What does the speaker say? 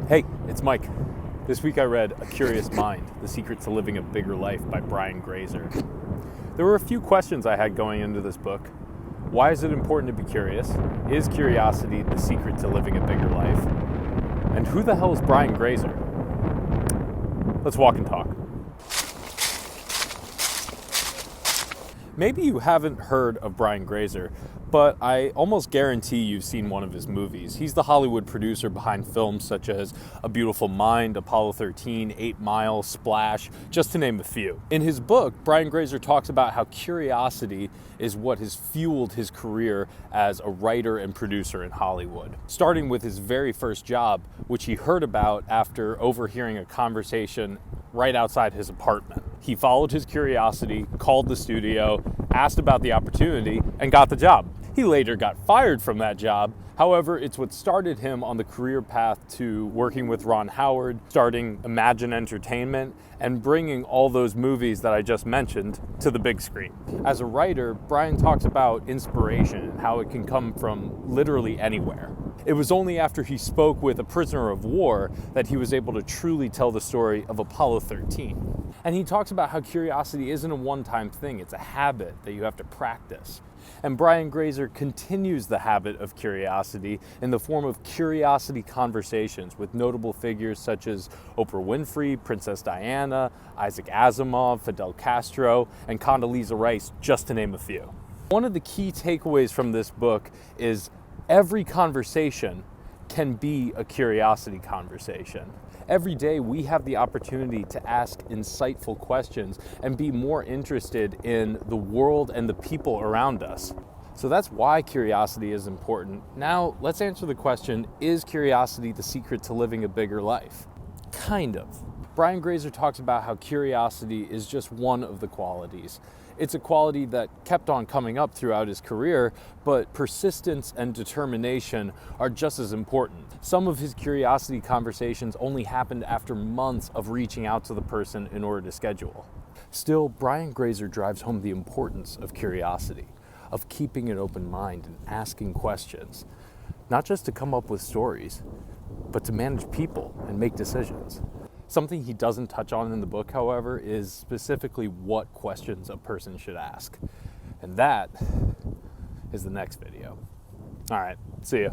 Hey, it's Mike. This week I read A Curious Mind, The Secret to Living a Bigger Life by Brian Grazer. There were a few questions I had going into this book. Why is it important to be curious? Is curiosity the secret to living a bigger life? And who the hell is Brian Grazer? Let's walk and talk. Maybe you haven't heard of Brian Grazer, but I almost guarantee you've seen one of his movies. He's the Hollywood producer behind films such as A Beautiful Mind, Apollo 13, 8 Mile, Splash, just to name a few. In his book, Brian Grazer talks about how curiosity is what has fueled his career as a writer and producer in Hollywood. Starting with his very first job, which he heard about after overhearing a conversation right outside his apartment. He followed his curiosity, called the studio, asked about the opportunity, and got the job. He later got fired from that job. However, it's what started him on the career path to working with Ron Howard, starting Imagine Entertainment, and bringing all those movies that I just mentioned to the big screen. As a writer, Brian talks about inspiration and how it can come from literally anywhere. It was only after he spoke with a prisoner of war that he was able to truly tell the story of Apollo 13. And he talks about how curiosity isn't a one-time thing, it's a habit that you have to practice. And Brian Grazer continues the habit of curiosity in the form of curiosity conversations with notable figures such as Oprah Winfrey, Princess Diana, Isaac Asimov, Fidel Castro, and Condoleezza Rice, just to name a few. One of the key takeaways from this book is every conversation can be a curiosity conversation. Every day we have the opportunity to ask insightful questions and be more interested in the world and the people around us. So that's why curiosity is important. Now let's answer the question, is curiosity the secret to living a bigger life? Kind of. Brian Grazer talks about how curiosity is just one of the qualities. It's a quality that kept on coming up throughout his career, but persistence and determination are just as important. Some of his curiosity conversations only happened after months of reaching out to the person in order to schedule. Still, Brian Grazer drives home the importance of curiosity, of keeping an open mind and asking questions, not just to come up with stories, but to manage people and make decisions. Something he doesn't touch on in the book, however, is specifically what questions a person should ask. And that is the next video. All right, see ya.